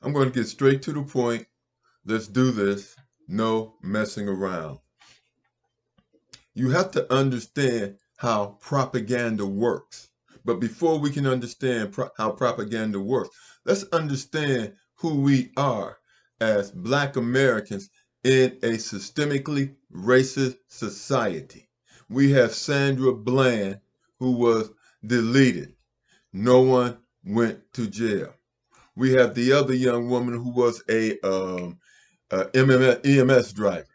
I'm going to get straight to the point. Let's do this. No messing around. You have to understand how propaganda works. But before we can understand how propaganda works, let's understand who we are as Black Americans in a systemically racist society. We have Sandra Bland, who was deleted. No one went to jail. We have the other young woman who was a EMS driver.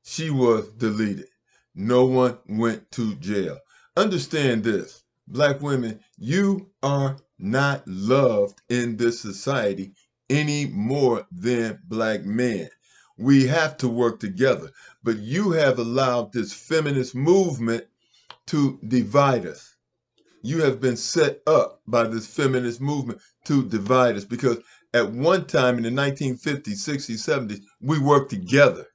She was deleted. No one went to jail. Understand this, Black women, you are not loved in this society any more than Black men. We have to work together. But you have allowed this feminist movement to divide us. You have been set up by this feminist movement to divide us because at one time in the 1950s, 60s, 70s, we worked together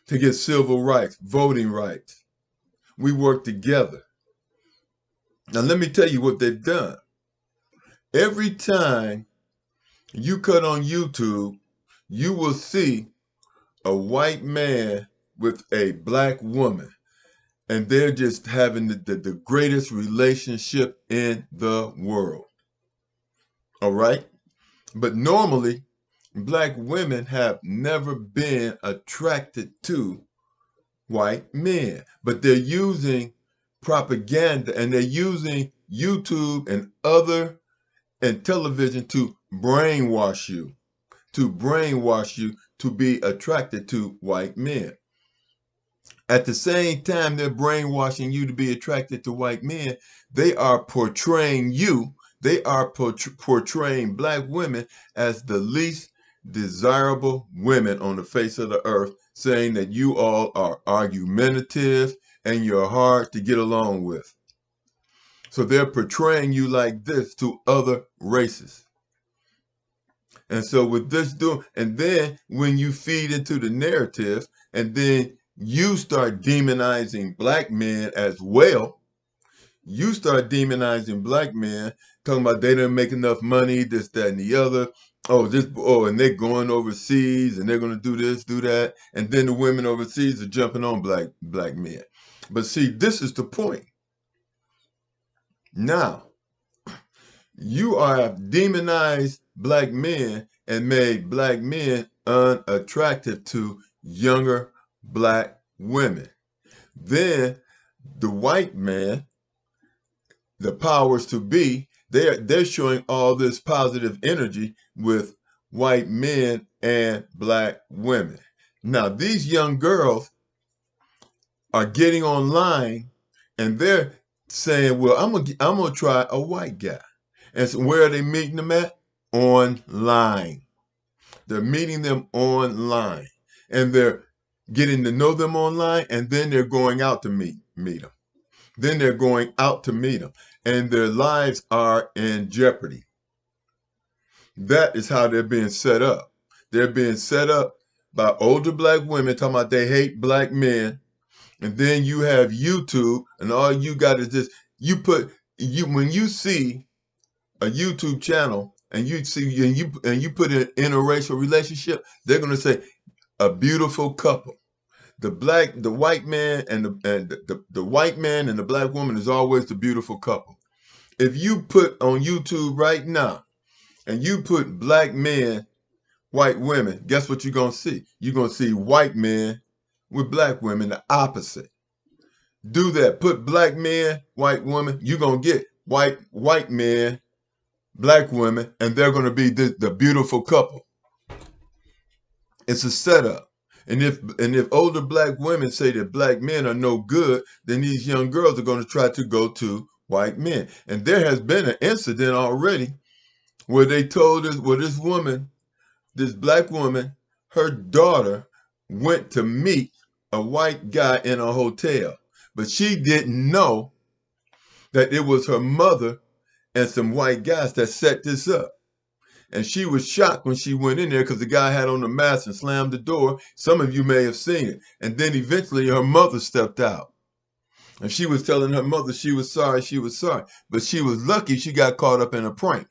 to get civil rights, voting rights. We worked together. Now, let me tell you what they've done. Every time you cut on YouTube, you will see a white man with a Black woman, and they're just having the greatest relationship in the world. All right? But normally, Black women have never been attracted to white men, but they're using propaganda and they're using YouTube and television to brainwash you, to be attracted to white men. At the same time they're brainwashing you to be attracted to white men, they are portraying you, they are portraying Black women as the least desirable women on the face of the earth, saying that you all are argumentative and you're hard to get along with. So they're portraying you like this to other races. And so with this and then when you feed into the narrative and then you start demonizing Black men as well, you start demonizing Black men, talking about they didn't make enough money, this, that, and the other. And they're going overseas and they're going to do this, do that. And then the women overseas are jumping on black men. But see, this is the point. Now, you have demonized Black men and made Black men unattractive to younger Black women. Then the white man, the powers to be, they're showing all this positive energy with white men and Black women. Now, these young girls are getting online and they're saying, well, I'm gonna try a white guy. And so where are they meeting them at? Online. They're meeting them online. And they're getting to know them online, and then they're going out to meet them. Then they're going out to meet them. And their lives are in jeopardy. That is how they're being set up. They're being set up by older Black women talking about they hate Black men. And then you have YouTube, and all you got is this. When you see a YouTube channel and you put an interracial relationship, they're gonna say a beautiful couple. The white man and the white man and the Black woman is always the beautiful couple. If you put on YouTube right now and you put Black men, white women, guess what you're gonna see? You're gonna see white men with Black women, the opposite. Do that. Put Black men, white women, you're gonna get white men, Black women, and they're gonna be the beautiful couple. It's a setup. And if older Black women say that Black men are no good, then these young girls are going to try to go to white men. And there has been an incident already where they told us, this woman, this Black woman, her daughter went to meet a white guy in a hotel, but she didn't know that it was her mother and some white guys that set this up. And she was shocked when she went in there because the guy had on the mask and slammed the door. Some of you may have seen it. And then eventually her mother stepped out. And she was telling her mother she was sorry. But she was lucky she got caught up in a prank.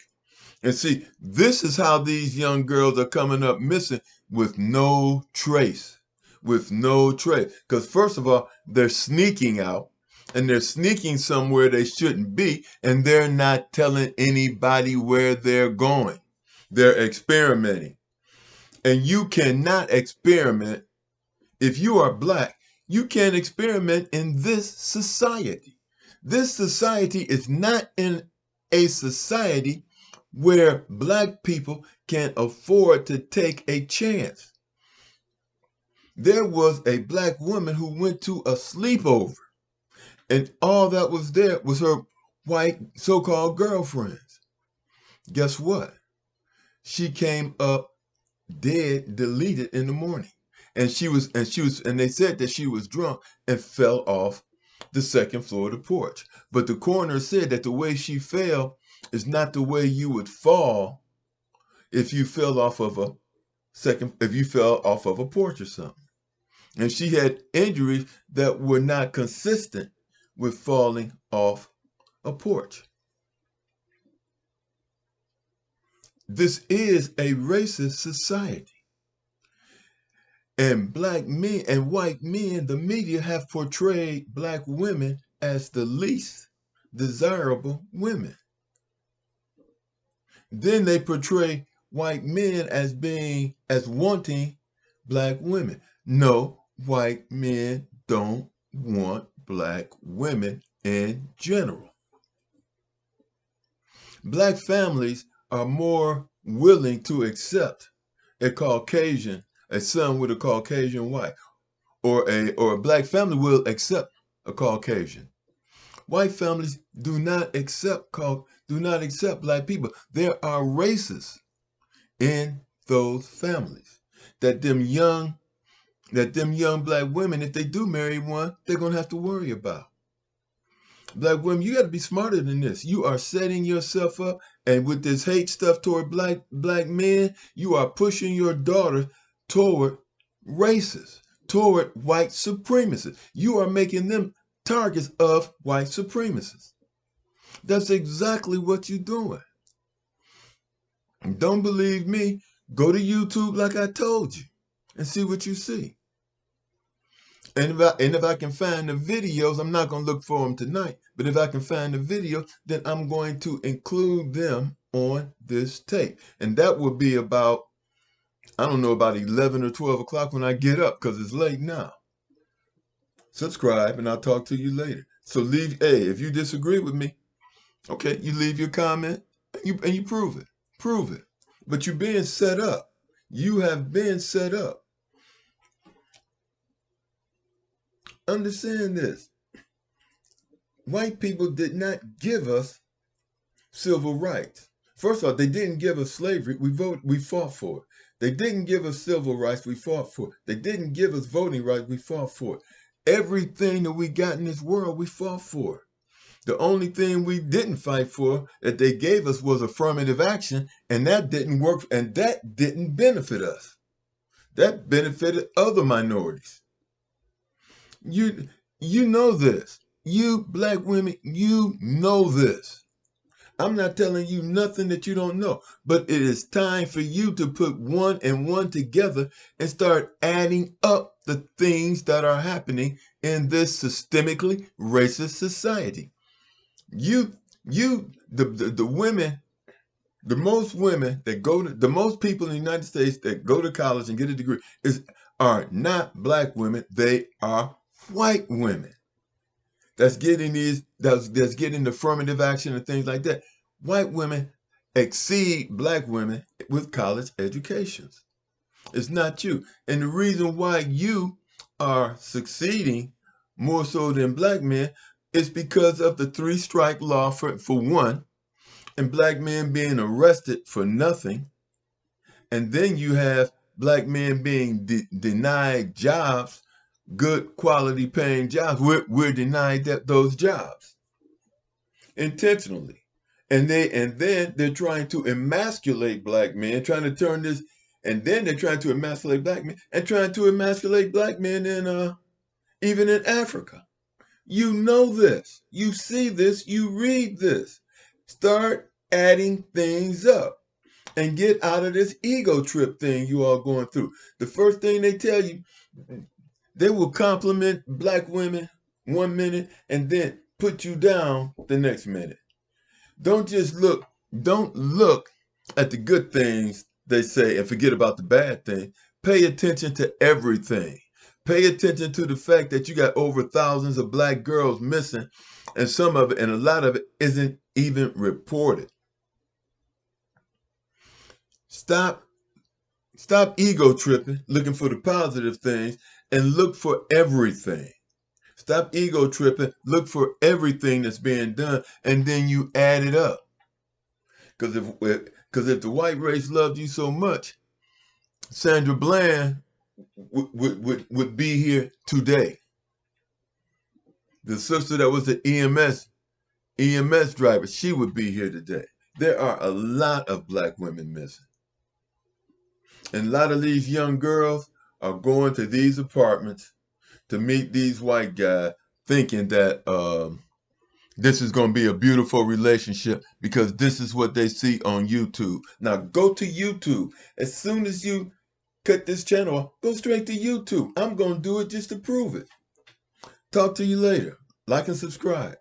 And see, this is how these young girls are coming up missing with no trace. With no trace. Because, first of all, they're sneaking out and they're sneaking somewhere they shouldn't be, and they're not telling anybody where they're going. They're experimenting. And you cannot experiment if you are black. You can't experiment in this society. This society is not in a society where black people can afford to take a chance. There was a black woman who went to a sleepover, and all that was there was her white so-called girlfriends. Guess what? She came up dead, deleted in the morning. And they said that she was drunk and fell off the second floor of the porch. But the coroner said that the way she fell is not the way you would fall if you fell off of a porch or something. And she had injuries that were not consistent with falling off a porch. This is a racist society. And black men and white men, the media have portrayed black women as the least desirable women. Then they portray white men as wanting black women. No, white men don't want black women in general. Black families are more willing to accept a son with a Caucasian wife, or a black family will accept a Caucasian. White families do not accept black people. There are races in those families that them young black women, if they do marry one, they're gonna have to worry about. Black women, you got to be smarter than this. You are setting yourself up, and with this hate stuff toward black men, you are pushing your daughter toward racists, toward white supremacists. You are making them targets of white supremacists. That's exactly what you're doing. Don't believe me? Go to YouTube like I told you and see what you see. And if I can find the videos, I'm not going to look for them tonight, but if I can find the video, then I'm going to include them on this tape. And that will be about, I don't know, about 11 or 12 o'clock when I get up, because it's late now. Subscribe, and I'll talk to you later. So if you disagree with me, okay, you leave your comment, and you prove it. Prove it. But you're being set up. You have been set up. Understand this. White people did not give us civil rights. First of all, they didn't give us slavery. We fought for it. They didn't give us civil rights. We fought for it. They didn't give us voting rights. We fought for it. Everything that we got in this world, we fought for. The only thing we didn't fight for that they gave us was affirmative action, and that didn't work, and that didn't benefit us. That benefited other minorities. You know this. You black women, you know this. I'm not telling you nothing that you don't know, but it is time for you to put one and one together and start adding up the things that are happening in this systemically racist society. The women, the most people in the United States that go to college and get a degree are not black women. They are white women that's getting affirmative action and things like that. White women exceed black women with college educations. It's not you. And the reason why you are succeeding more so than black men is because of the 3-strike law for one, and black men being arrested for nothing. And then you have black men being denied jobs, good quality paying jobs. We're denied those jobs intentionally. And then they're trying to emasculate black men, trying to turn this, and then they're trying to emasculate black men and trying to emasculate black men even in Africa. You know this, you see this, you read this. Start adding things up and get out of this ego trip thing you are going through. The first thing they tell you, they will compliment black women 1 minute and then put you down the next minute. Don't look at the good things they say and forget about the bad thing. Pay attention to everything. Pay attention to the fact that you got over thousands of black girls missing, and some of it, and a lot of it, isn't even reported. Stop ego tripping, looking for the positive things, and look for everything. Stop ego tripping, look for everything that's being done, and then you add it up. Because if the white race loved you so much, Sandra Bland would be here today. The sister that was the EMS driver, she would be here today. There are a lot of black women missing. And a lot of these young girls are going to these apartments to meet these white guys thinking that this is going to be a beautiful relationship because this is what they see on YouTube. Now go to YouTube. As soon as you cut this channel off, go straight to YouTube. I'm going to do it just to prove it. Talk to you later. Like and subscribe.